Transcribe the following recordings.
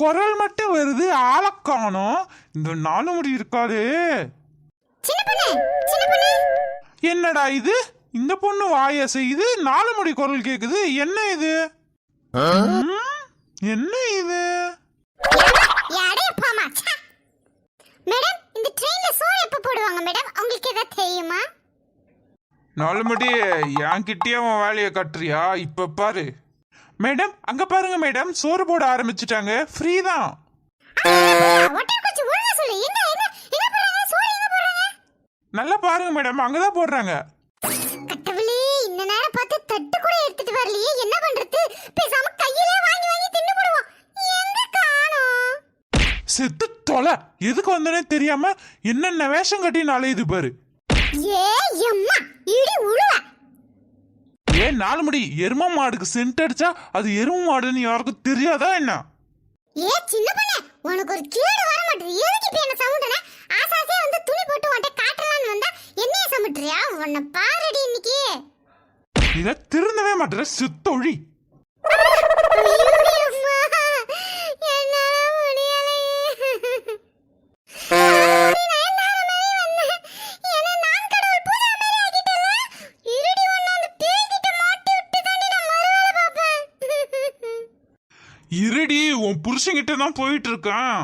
குரல் மட்டும் வருது, ஆளை காணோம். இந்த 4 முடி இருக்காது. என்னடா இது? இந்த பொண்ணு வாய செய்யுது, 4 முடி குரல் கேக்குது. என்ன இது? என்ன இது? மேடம், இந்த ட்ரெயின்ல சோறு எப்ப போடுவாங்க மேடம்? உங்களுக்கு ஏதாவது தெரியுமா? 4 முடி என்கிட்டயே அவன் வேலையை கட்டுறியா? இப்ப பாரு மேடம், அங்க பாருங்க மேடம், சோறு போட ஆரம்பிச்சுட்டாங்க. ஃப்ரீ தான். நல்லா பாருங்க மேடம், அங்கதான் போடுறாங்க. கட்டவளே, இந்த நேரம் பார்த்து தட்டு கூட எடுத்துட்டு வரலையே, என்ன பண்றது? பேசாம கையிலே வாங்கி வாங்கி தின்னு போடுவோம். எங்க காணோம்? செத்து தொலை. எதுக்கு வந்தனே தெரியாம என்னென்ன வேஷம் கட்டி நாளையுது பாரு. ஏ அம்மா, இடி உழுவ. 4 முடி எரும மாடுக்கு சென்ட் அடிச்சா அது எரும மாடுன்னு யாருக்கும் தெரியாதா என்ன? ஏ சின்ன பொண்ணே, உனக்கு ஒரு கேடு வர மாட்டேங்குது. எதுக்கு இப்ப என்ன சவுண்டனே? ஆசாசே வந்து துணி போட்டு உன்ட்ட காட்டலாம்னு வந்தா என்னைய சமட்றியா? உன்னை பாருடி இன்னைக்கு. இத திருந்தவே மாட்டற சுத்தொழி. இருடி, உன் புருஷன்கிட்ட தான் போயிட்டு இருக்கான்.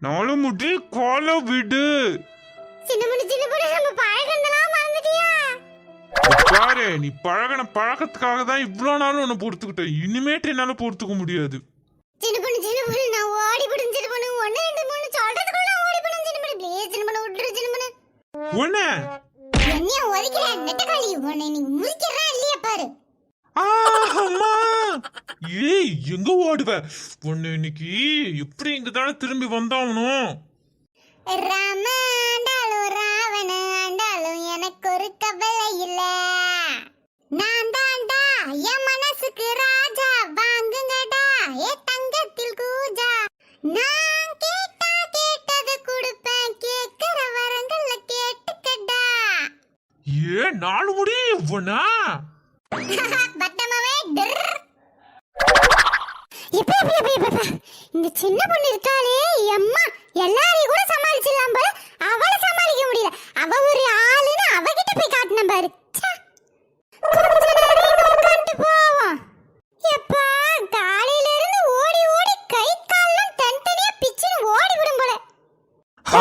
நாலு முடி கால விடு. பாரு, நீ பழகின பழக்கத்துக்காக தான் இவ்வளவு நாளும் உன்னை பொறுத்துக்கிட்ட. இனிமேட்டு என்னால பொறுத்துக்க முடியாது. ஏய், எங்க ஓடுவ? உன்னை இன்னைக்கு எப்படி இங்கதானே திரும்பி வந்தாவணும். எனக்கு ஒரு கவலை இல்ல. நான் தான்டா என் மனசுக்கு ராஜா. வாங்குங்கடா ஏ தங்கத்தில் கூஜா. நான் கேட்டா கேட்டது கொடுப்பேன். கேட்கிற வரங்கள்ல கேட்டுக்கடா. ஏ 4 முடி இவனா? பட்டமாவே இந்த சின்ன பொண்ணு இருக்காளே, அம்மா எல்லாரையும் கூட சமாளிச்சிடலாம் போல. அவளை சமாளிக்க முடியல. அவ ஒரு ஆளுன்னு அவகிட்ட போய் காட்டின பாரு. போவோம். எப்பா, காலையில இருந்து ஓடி ஓடி கை கால்லாம் தனித்தனியா பிச்சுன்னு ஓடி விடும் போல.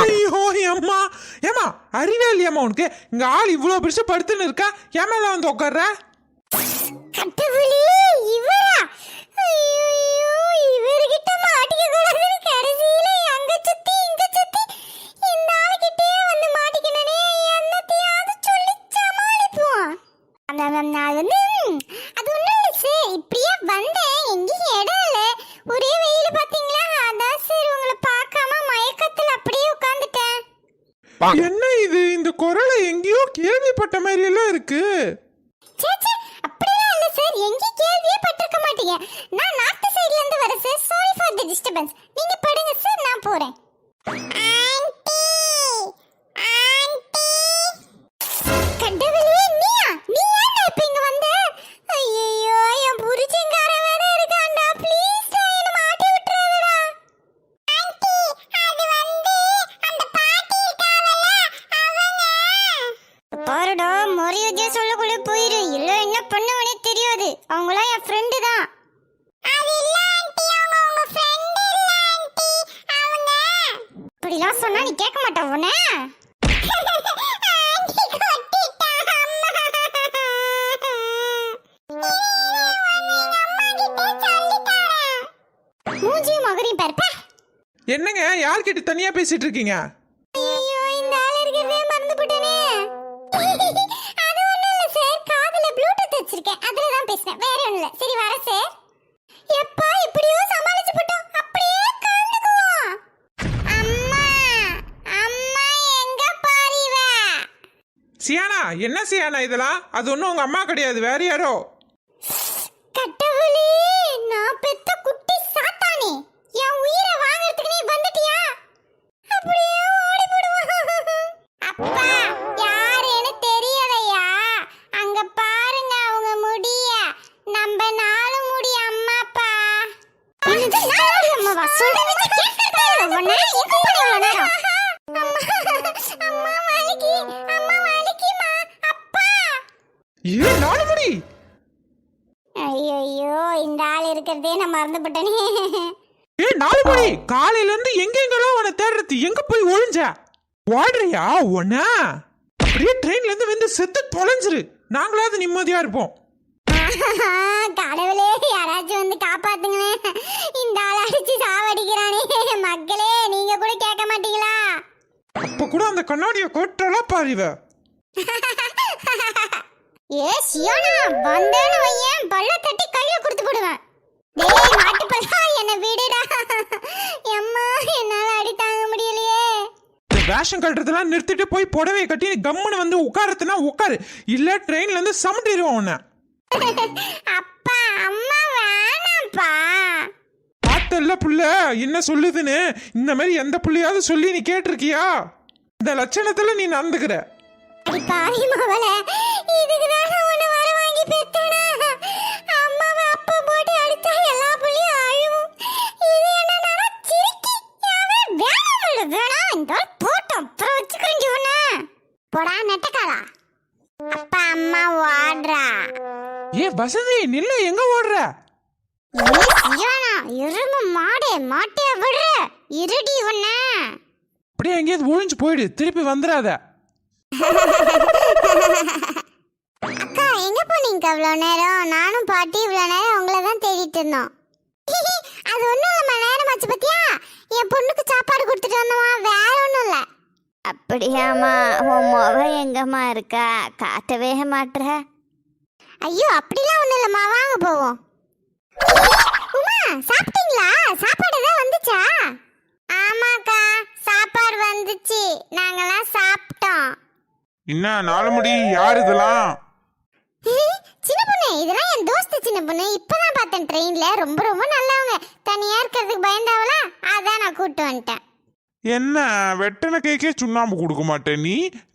ஐயோ அம்மா, ஏமா அறிவே இல்லையாம்மா உனக்கு? இங்க ஆள் இவ்வளவு பெருசா படுத்துன்னு இருக்கா, ஏன் மேல வந்து உட்கார்ற? கட்டவுளி, இவரா? ஐயோ, இவர்கிட்ட மாட்டிக்க கூடாதுன்னு கடைசியில அங்க சுத்தி இங்க சுத்தி இந்த ஆளுகிட்டே வந்து மாட்டிக்கனே. என்னத்தையாவது சொல்லி சமாளிப்போம். அது ஒண்ணும் இல்லை சார், இப்படியே வந்தேன். எங்கேயும் இடம் இல்ல, ஒரே வெயில் பாத்தீங்களா, அதான் சார் உங்களை பார்க்காம மயக்கத்துல அப்படியே உட்கார்ந்துட்டேன். என்ன இது? இந்த குரலை எங்கேயோ கேள்விப்பட்ட மாதிரி எல்லாம் இருக்கு. அப்படிலாம் இல்ல சார், எங்கேயும் கேள்வியே பட்டிருக்க மாட்டீங்க. நான் நார்த் சைடுல இருந்து வரேன் sir. Sorry for the disturbance. நீங்க படுங்க சார், நான் போறேன். Anti, anti. கடவுளே, நீயா? நீ ஏன்டா இப்ப இங்க வந்த? ஐயோ, என் புருஷன்காரன் வேற இருக்கான்டா. ப்ளீஸ் டா, என்ன மாட்டி விட்டுறாதடா. ஆன்ட்டி, அது வந்து அந்த பாட்டி இருக்காவல, அவங்க. பாருடா, மரியாதையா சொல்லக்குள்ள போயிரு. இல்ல என்ன பண்ணுவனே தெரியாது. அவங்களாம் என் ஃப்ரெண்டு தான். அது இல்ல ஆன்ட்டி, அவங்க உங்க ஃப்ரெண்ட் இல்ல ஆன்ட்டி, அவங்க. இப்படிலாம் சொன்னா நீ கேட்க மாட்டா உன்ன. ஆன்ட்டி கொட்டிட்டா அம்மா. மூஞ்சியும் மகரையும் பாருப்பா. என்னங்க, யார்கிட்ட தனியா பேசிட்டு இருக்கீங்க? ஐயோ, இந்த ஆள் இருக்கிறதே மறந்து போட்டேனே. அது ஒண்ணும் இல்ல சார், காதுல ப்ளூடூத் வச்சிருக்கேன், அதுல தான் பேசுறேன், வேற ஒண்ணும் இல்ல. சரி வர சார். எப்பா இப்படியோ சமாளிச்சு போட்டோம், அப்படியே கலந்துக்குவோம். அம்மா, அம்மா எங்க பாரிவ? சியானா, என்ன சியானா இதெல்லாம்? அது ஒன்றும் உங்க அம்மா கிடையாது, வேற யாரோ. கட்டவுளே, நான் பெத்த குட்டி சாத்தானே, என் உயிரை வாங்குறதுக்கு நீ வந்துட்டியா? அப்படியே ஓடி போடுவா. அப்பா யாருன்னு ஏ நாலுமுடி ஐயோ இந்த ஆள் இருக்கிறதே நான் மறந்துபட்டனே. ஏ நாலுமுடி காலையில இருந்து எங்கெங்கெல்லாம் உன்னை தேடுறது, எங்க போய் ஒளிஞ்ச? ஓடுறியா உன்ன? அப்படியே ட்ரெயின்ல இருந்து வந்து செத்து தொலைஞ்சிரு, நாங்களாவது நிம்மதியா இருப்போம். கடவுளே யாராச்சும் வந்து காப்பாத்துங்களேன், இந்த ஆள் அடிச்சு சாவடிக்கிறானே. மக்களே நீங்க கூட கேட்க மாட்டீங்களா? அப்ப கூட அந்த கண்ணாடிய கொட்டலாம் பாருவ. ஏ சியோனா வந்தேன்னு வையேன், பல்ல தட்டி கையில கொடுத்து போடுவேன். டேய் மாட்டு பல்லா என்ன விடுடா. அம்மா என்னால அடி தாங்க முடியலையே. வேஷம் கட்டுறதெல்லாம் நிறுத்திட்டு போய் புடவை கட்டி கம்முன்னு வந்து உட்காரத்துனா உட்காரு, இல்ல ட்ரெயின்ல இருந்து சமட்டிடுவோம் உன்னை. அப்பா அம்மா வேணாம்ப்பா. பார்த்தல்ல புள்ள என்ன சொல்லுதுன்னு, இந்த மாதிரி எந்த புள்ளையாவது சொல்லி நீ கேட்டிருக்கியா? இந்த லட்சணத்துல நீ நடந்துக்கிற. அடி பாவி மவளே, இதுக்குதான் உன்னை வர வாங்கி பெத்தேனா? அம்மாவை அப்பா போட்டு அடிச்சா எல்லா புள்ளியும் அழுவும். இது என்னன்னா சிரிக்கி அவன் வேணாம் இந்த போட்டோம் அப்புறம் வச்சுக்கிறேன் உன்னை. போடா நெட்டக்காரா. அப்பா அம்மா ஓடுறா. ஏ வசதி நில்ல, எங்க ஓடுற? எரும மாடே மாட்டே விடுற இருடி உன்ன. அப்படியே எங்கேயாவது ஒழிஞ்சு போயிடு, திருப்பி வந்துடாத. அக்கா எங்க போனீங்க அவ்வளவு நேரம்? நானும் பாட்டி இவ்வளவு நேரம் உங்களை தான் தேடிட்டு இருந்தோம். அது ஒண்ணும் இல்லம்மா, நேரம் ஆச்சு பத்தியா? என் பொண்ணுக்கு சாப்பாடு கொடுத்துட்டு வந்தோமா, வேற ஒண்ணும் இல்ல. அப்படியாம்மா? உன் முகம் எங்கம்மா இருக்கா? காட்டவே மாட்டுற. ஐயோ அப்படிலாம் ஒண்ணும் இல்லம்மா, வாங்க போவோம். உமா சாப்பிட்டீங்களா? சாப்பாடு தான் வந்துச்சா? ஆமாக்கா சாப்பாடு வந்துச்சு, நாங்கெல்லாம் சாப்பிட்டோம். என்ன நாலுமுடி, யார் இதெல்லாம்? சின்ன பொண்ணு, இதெல்லாம் என் தோஸ்து சின்ன பொண்ணு. இப்பதான் பார்த்தேன் ட்ரெயின்ல, ரொம்ப ரொம்ப நல்லவங்க. தனியா இருக்கிறதுக்கு பயந்தாவளா, அதான் நான் கூட்டு வந்துட்டேன். என்ன வெட்டன கேக்கே சுண்ணாம்பு கொடுக்க மாட்டேன்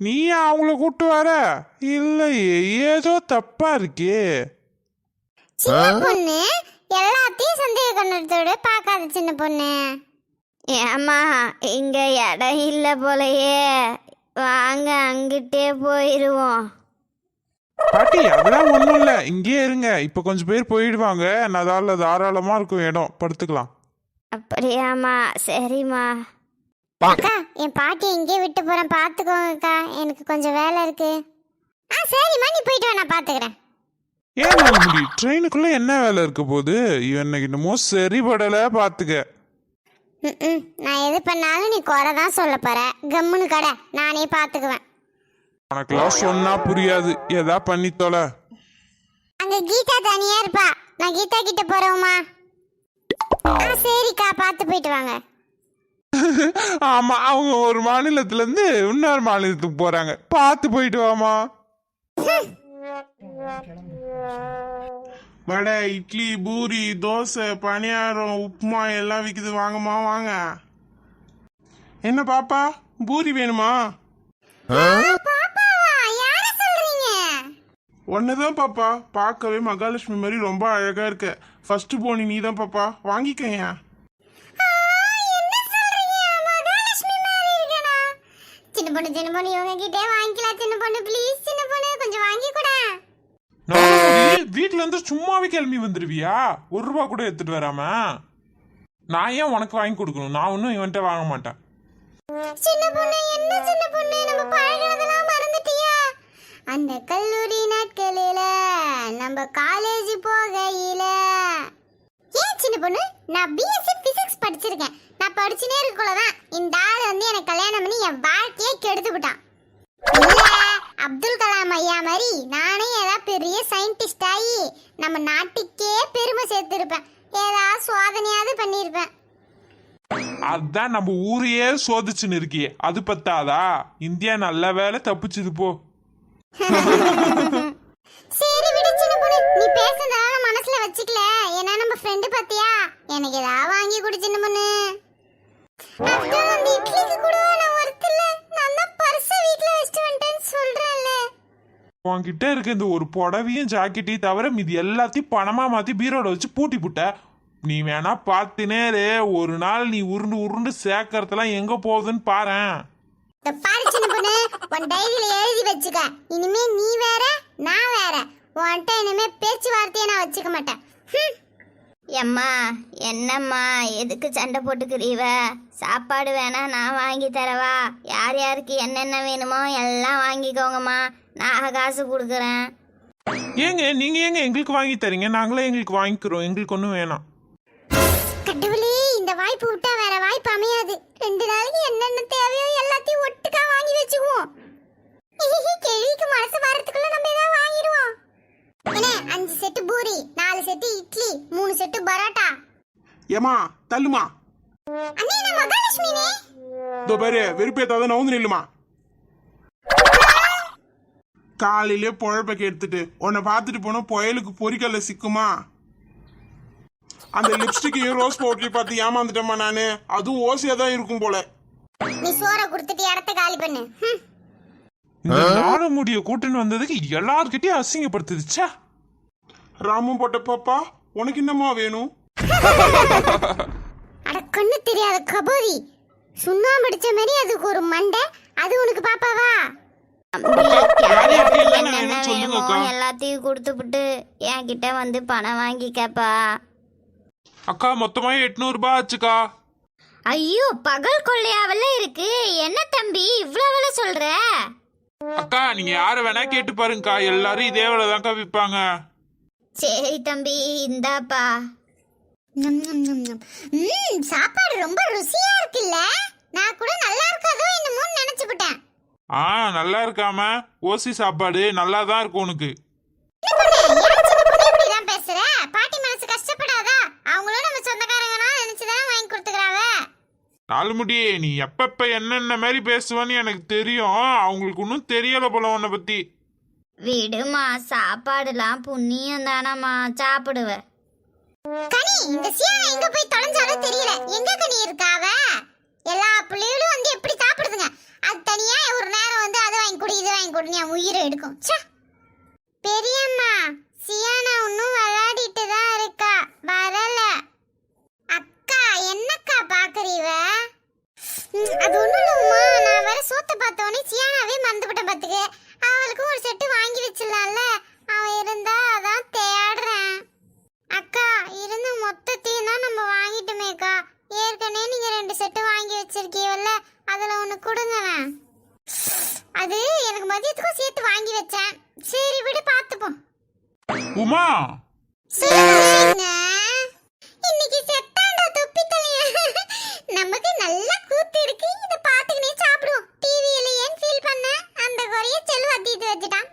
நீ அவங்கள கூட்டு வர? இல்லையே, ஏதோ தப்பா இருக்கே. சின்ன பொண்ணு எல்லாத்தையும் சந்தேக கண்ணோட்டத்தோட பார்க்காத சின்ன பொண்ணு. ஏம்மா இங்க இடம் இல்லை போலையே, வாங்க அங்கிட்டே போயிடுவோம். பாட்டி அதெல்லாம் ஒண்ணும் இல்ல, இங்கேயே இருங்க. இப்ப கொஞ்சம் பேர் போயிடுவாங்க, அதால தாராளமா இருக்கும் இடம், படுத்துக்கலாம். அப்படியாம்மா? சரிம்மா. அக்கா என் பாட்டியை இங்கே விட்டு போறேன், பாத்துக்கோங்கக்கா, எனக்கு கொஞ்சம் வேலை இருக்கு. சரிம்மா நீ போயிட்டு வா, நான் பாத்துக்கிறேன். ஏன் நாலுமுடி, ட்ரெயினுக்குள்ள என்ன வேலை இருக்க போகுது? எனக்கு இன்னமும் சரிபடல, பாத்துக்க. நான் எது பண்ணாலும் நீ குறை தான் சொல்ல போற. கம்முன்னு கடை, நானே பாத்துக்குவேன். உனக்கெல்லாம் சொன்னா புரியாது, ஏதா பண்ணி தொலை. அங்க கீதா தனியா இருப்பா, நான் கீதா கிட்ட போறோமா? சரிக்கா பார்த்து போயிட்டு வாங்க. ஆமா, அவங்க ஒரு மாநிலத்துல இருந்து இன்னொரு மாநிலத்துக்கு போறாங்க, பார்த்து போயிட்டு வாமா. வடை, இட்லி, பூரி, தோசை, பணியாரம், உப்புமா எல்லாம் விற்குது, வாங்கம்மா வாங்க. என்ன பாப்பா, பூரி வேணுமா? ஒன்னுதான் பாப்பா, பார்க்கவே மகாலட்சுமி மாதிரி ரொம்ப அழகா இருக்க. ஃபர்ஸ்ட் போனி நீ தான் பாப்பா, வாங்கிக்கங்க. சின்ன பொண்ணு இவங்க கிட்டே வாங்கிக்கலாம். சின்ன பொண்ணு ப்ளீஸ், சின்ன பொண்ணு கொஞ்சம் வாங்கி கூட. வீட்டுல இருந்து சும்மாவே கிளம்பி வந்துருவியா? ₹1 கூட எடுத்துட்டு வராம நான் ஏன் உனக்கு வாங்கி கொடுக்கணும்? நான் ஒன்னும் இவன்ட்ட வாங்க மாட்டேன். சின்ன பொண்ணு என்ன சின்ன பொண்ணு, நம்ம பழகிறதெல்லாம் மறந்துட்டியா? அந்த கல்லூரி நாட்களில, நம்ம காலேஜ் போகையில. ஏன் சின்ன பொண்ணு, நான் பிஎஸ்சி பிசிக்ஸ் படிச்சிருக்கேன். நான் படிச்சுனே இருக்கக்குள்ளதான் இந்த ஆள் வந்து எனக்கு கல்யாணம் பண்ணி என் வாழ்க்கையே கெடுத்து விட்டான். இல்ல அப்துல் கலாம் ஐயா மாதிரி நானே ஏதாவது பெரிய சயின்டிஸ்ட் ஆகி நம்ம நாட்டுக்கே பெருமை சேர்த்திருப்பேன். ஏதாவது சோதனையாவது பண்ணிருப்பேன். அதான் நம்ம ஊரையே சோதிச்சுன்னு இருக்கியே, அது பத்தாதா? இந்தியா நல்ல வேலை தப்பிச்சுது போ. சரி விடு சின்ன பொண்ணு, நீ பேசுறதெல்லாம் மனசுல வச்சுக்கல. ஏன்னா நம்ம ஃப்ரெண்டு பாத்தியா, எனக்கு ஏதாவது வாங்கி கொடு சின்ன பொண்ணு. அப்புறம் அந்த இட்லிக்கு கூட நான் ஒருத்தல, நான் தான் பர்ஸ வீட்ல வச்சிட்டு வந்துட்டேன்னு சொல்றேன்ல. உன்கிட்ட இருக்க இந்த ஒரு புடவையும் ஜாக்கெட்டையும் தவிர மீதி எல்லாத்தையும் பணமா மாத்தி பீரோட வச்சு பூட்டி புட்ட. நீ வேணா பார்த்துனேரு, ஒரு நாள் நீ உருண்டு உருண்டு சேர்க்கறதெல்லாம் எங்க போகுதுன்னு பாரேன். இந்த பாரு சின்ன பொண்ணு, உன் டைரியில எழுதி வச்சுக்க. இனிமே நீ வேற நான் வேற. உன்கிட்ட இனிமே பேச்சுவார்த்தையை நான் வச்சுக்க மாட்டேன். எம்மா என்னம்மா எதுக்கு சண்டை போட்டுக்கிறீவ? சாப்பாடு வேணா நான் வாங்கி தரவா? யார் யாருக்கு என்னென்ன வேணுமோ எல்லாம் வாங்கிக்கோங்கம்மா, நான் காசு கொடுக்குறேன். ஏங்க நீங்க ஏங்க எங்களுக்கு வாங்கி தரீங்க? நாங்களே எங்களுக்கு வாங்கிக்கிறோம், எங்களுக்கு ஒன்றும் வேணாம். கடவுளே, இந்த வாய்ப்பு விட்டா வேற வாய்ப்பு அமையாது. 2 நாளைக்கு என்னென்ன தேவையோ எல்லாத்தையும் ஒட்டுக்கா வாங்கி வச்சுக்குவோம். கேள்விக்கு மனசு வரதுக்குள்ள நம்ம ஏதாவது வாங்கிடுவோம். என்ன 5 set puri, 4 set idli, 3 set parotta. ஏமா தள்ளுமா. அண்ணே நான் மகாலட்சுமினே. இதோ பாரு, வெறுப்பேத்தாத நவுந்து நில்லுமா. காலையிலே பொழப்ப எடுத்துட்டு உன்னை பார்த்துட்டு போன புயலுக்கு பொறிக்கல்ல சிக்குமா? அந்த லிப்ஸ்டிக்கையும் ரோஸ் பவுடரையும் பார்த்து ஏமாந்துட்டேம்மா நானு. அதுவும் ஓசியா தான் இருக்கும் போல. நீ சோற கொடுத்துட்டு இடத்த காலி பண்ணு. இந்த நாட முடிய கூட்டுன்னு வந்ததுக்கு எல்லார்கிட்டயும் அசிங்கப்படுத்துதுச்சா. ராமம் போட்ட பாப்பா, உனக்கு என்னம்மா வேணும்? அட கண்ணு தெரியாத கபோதி, சுண்ணாம்பு அடிச்ச மாதிரி அதுக்கு ஒரு மண்டை, அது உனக்கு பாப்பாவா? யார் யாருக்கு என்னென்ன என்னென்ன வேணும்னு சொல்லுங்க வேணுமோ அக்கா. எல்லாத்தையும் கொடுத்துப்புட்டு என்கிட்ட வந்து பணம் வாங்கிக்கப்பா. அக்கா மொத்தமா 800 ரூபாய் ஆச்சுக்கா. ஐயோ, பகல் கொள்ளையாவல்ல இருக்கு. என்ன தம்பி இவ்வளவு விலை சொல்ற? அக்கா நீங்க யார வேணா கேட்டு பாருங்கக்கா, எல்லாரும் இதே விலைதான்க்கா விற்பாங்க. சரி தம்பி, இந்தாப்பா. சாப்பாடு ரொம்ப ருசியா இருக்குல்ல. நான் கூட நல்லா இருக்காதோ என்னமோன்னு நினைச்சுட்டேன். நல்லா இருக்காம ஓசி சாப்பாடு நல்லா தான் இருக்கும் உனக்கு. இப்படிதான் பேசுற? பாட்டி மனசு கஷ்டப்படாதா? அவங்களும் நம்ம சொந்தக்காரங்கன்னா நினைச்சுதான் வாங்கி கொடுத்துக்கிறாவ. நாலுமுடி, நீ எப்பப்ப என்னென்ன மாதிரி பேசுவான்னு எனக்கு தெரியும். அவங்களுக்கு இன்னும் தெரியல போல உன்னை பத்தி. விடுமா, சாப்பாடுலாம் புண்ணியம் தானம்மா, சாப்பிடுவ. கனி, இந்த சீனை எங்க போய் தொலைஞ்சாலும் தெரியல. எங்க கனி இருக்காவ? எல்லா பிள்ளைகளும் வந்து எப்படி சாப்பிடுதுங்க? அது தனியா ஒரு நேரம் வந்து அதை வாங்கி கொடு இதை வாங்கி கொடுன்னு என் உயிரை எடுக்கும். பெரியம்மா, சியானா இன்னும் விளையாடிட்டு தான் இருக்கா, வரல. அக்கா என்னக்கா பாக்குறீவ? அது ஒண்ணும் இல்லம்மா, நான் வேற சோத்த பார்த்தோன்னே சியானாவே மறந்துவிட்டேன் பாத்துக்க. அவளுக்கு ஒரு செட்டு வாங்கி வச்சிடலாம்ல, அவன் இருந்தா அதான் தேடுறேன். அக்கா இருந்த மொத்தத்தையும் தான் நம்ம வாங்கிட்டோமேக்கா. ஏற்கனவே நீங்க 2 செட்டு வாங்கி வச்சிருக்கீவல்ல, அதுல ஒண்ணு கொடுங்களேன். அது எனக்கு மதியத்துக்கும் சேர்த்து வாங்கி வச்சேன். சரி விடு, பாத்துப்போம். உமா, சொல்லுங்க. இன்னைக்கு செத்தாண்டா தொப்பி தலையா. நமக்கு நல்ல கூத்து இருக்கு. இத பாத்துக்கினே சாப்பிடுவோம். டிவியில ஏன் ஃபீல் பண்ண? அந்த குறைய செல்வா தீத்து வச்சிட்டான்.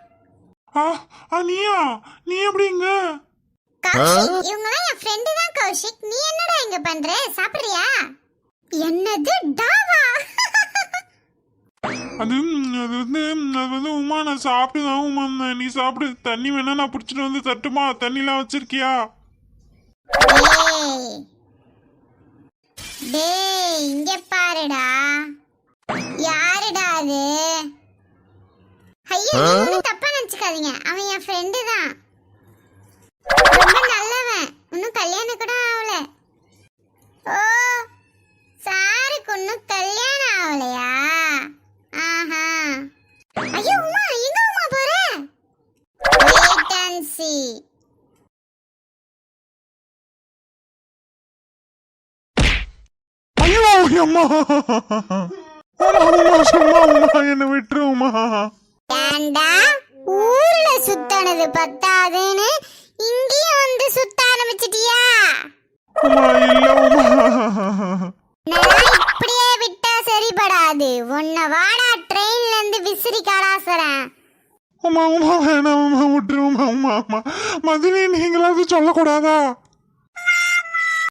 நீயா? நீ எப்படிங்க? கௌஷிக், இவங்கலாம் என் ஃப்ரெண்டு தான் கௌஷிக். நீ என்னடா இங்க பண்ற? சாப்பிடுறியா? என்னது டாவா? அது வந்து உமா, நான் சாப்பிட்டுதான் உமா இருந்தேன். நீ சாப்பிடு. தண்ணி வேணா நான் பிடிச்சிட்டு வந்து தட்டுமா? தண்ணிலாம் வச்சிருக்கியா? டேய் இங்க பாருடா. யாருடா அது? ஐயோ, நீங்க தப்பா நினைச்சுக்காதீங்க. அவன் என் ஃப்ரெண்டு தான். ரொம்ப நல்லவன். இன்னும் கல்யாணம் கூட ஆகல. ஓ, சாருக்கு இன்னும் கல்யாணம் ஆகலையா? ஆஹா. ஐயோ உமா, எங்க உமா போற? வெயிட் அண்ட் சீ. ஐயோ அம்மா, சும்மா உமா, என்ன விட்டுருமா? ஏண்டா ஊர்ல சுத்தானது பத்தாதுன்னு இங்கேயும் வந்து சுத்த ஆரம்பிச்சிட்டியா? உமா இல்ல உமா. நான் இப்படியே விட்டா சரிபடாது. உன்னை வாடா ட்ரெயின்ல இருந்து விசிறி கலாசறேன். உமா உமா வேணாம் உமா, விட்டுரு உமா. உமா உமா, மதுரை நீங்களாவது சொல்லக்கூடாதா?